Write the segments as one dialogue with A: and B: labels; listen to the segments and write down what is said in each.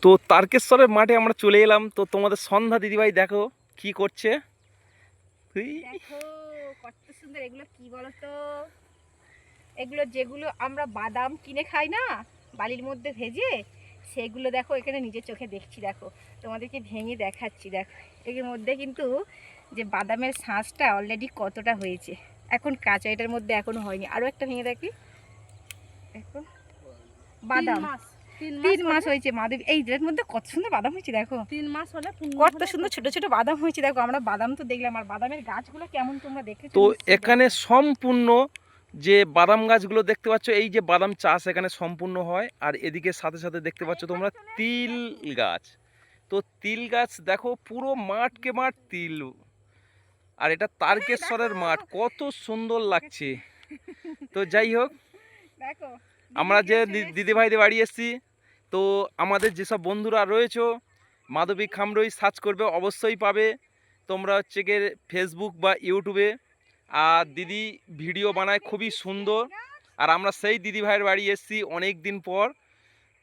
A: তো তারকেশ্বরের মাঠে আমরা চলে এলাম। তো তোমাদের সন্ধ্যা দিদিভাই দেখো কি করছে।
B: দেখো কত সুন্দর এগুলো, কি বলতো, এগুলো যেগুলো আমরা বাদাম কিনে খাই না বালির মধ্যে ভেজে, সেগুলো দেখো এখানে নিজের চোখে দেখছি। দেখো তোমাদেরকে ভেঙে দেখাচ্ছি। দেখো এর মধ্যে কিন্তু যে বাদামের শাঁসটা অলরেডি কতটা হয়েছে, এখন কাঁচা, এটার মধ্যে এখনো হয়নি। আরও একটা ভেঙে দেখি, এখন বাদাম 3 মাস হয়েছে মাধবী, এই এর মধ্যে কত সুন্দর বাদাম হয়েছে। দেখো
C: 3 মাস হলে
B: কত সুন্দর ছোট ছোট বাদাম হয়েছে। দেখো আমরা বাদাম তো দেখলাম, আর বাদামের গাছগুলো কেমন তোমরা দেখেছো?
A: তো এখানে সম্পূর্ণ যে বাদাম গাছগুলো দেখতে পাচ্ছ, এই যে বাদাম চাষ এখানে সম্পূর্ণ হয়। আর এদিকে সাথে সাথে দেখতে পাচ্ছ তোমরা তিল গাছ। তো তিল গাছ দেখো পুরো মাঠকে মাঠ তিল। আর এটা তারকেশ্বরের মাঠ, কত সুন্দর লাগছে। তো যাই হোক,
B: দেখো
A: আমরা যে দিদিভাইদের বাড়ি এসেছি, তো আমাদের যেসব বন্ধুরা রয়েছে মাধবী খামরুই সার্চ করবে অবশ্যই পাবে তোমরা, হচ্ছে গিয়ে ফেসবুক বা ইউটিউবে। আর দিদি ভিডিও বানায় খুবই সুন্দর। আর আমরা সেই দিদিভাইয়ের বাড়ি এসেছি অনেক দিন পর।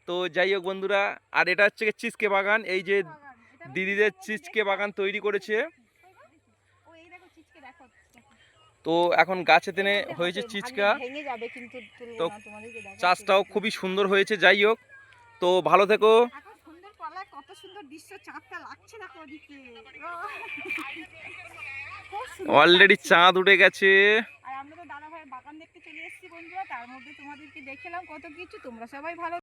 A: তো যাই হোক বন্ধুরা, আর এটা হচ্ছে গিয়ে চিচকে বাগান, এই যে দিদিদের চিচকে বাগান তৈরি করেছে। তো এখন গাছে তেনে হয়েছে চিচকা। তো চাষটাও খুবই সুন্দর হয়েছে। যাই হোক, তো ভালো থেকো।
B: কত সুন্দর দৃশ্য, চাঁদটা লাগছে দেখো ওদিকে।
A: অলরেডি চাঁদ উঠে গেছে।
B: আর আমরা তো দাদা ভাইয়ের বাগান দেখতে চলে এসেছি বন্ধুরা, তার মধ্যে তোমাদেরকে দেখালাম কত কিছু। তোমরা সবাই ভালো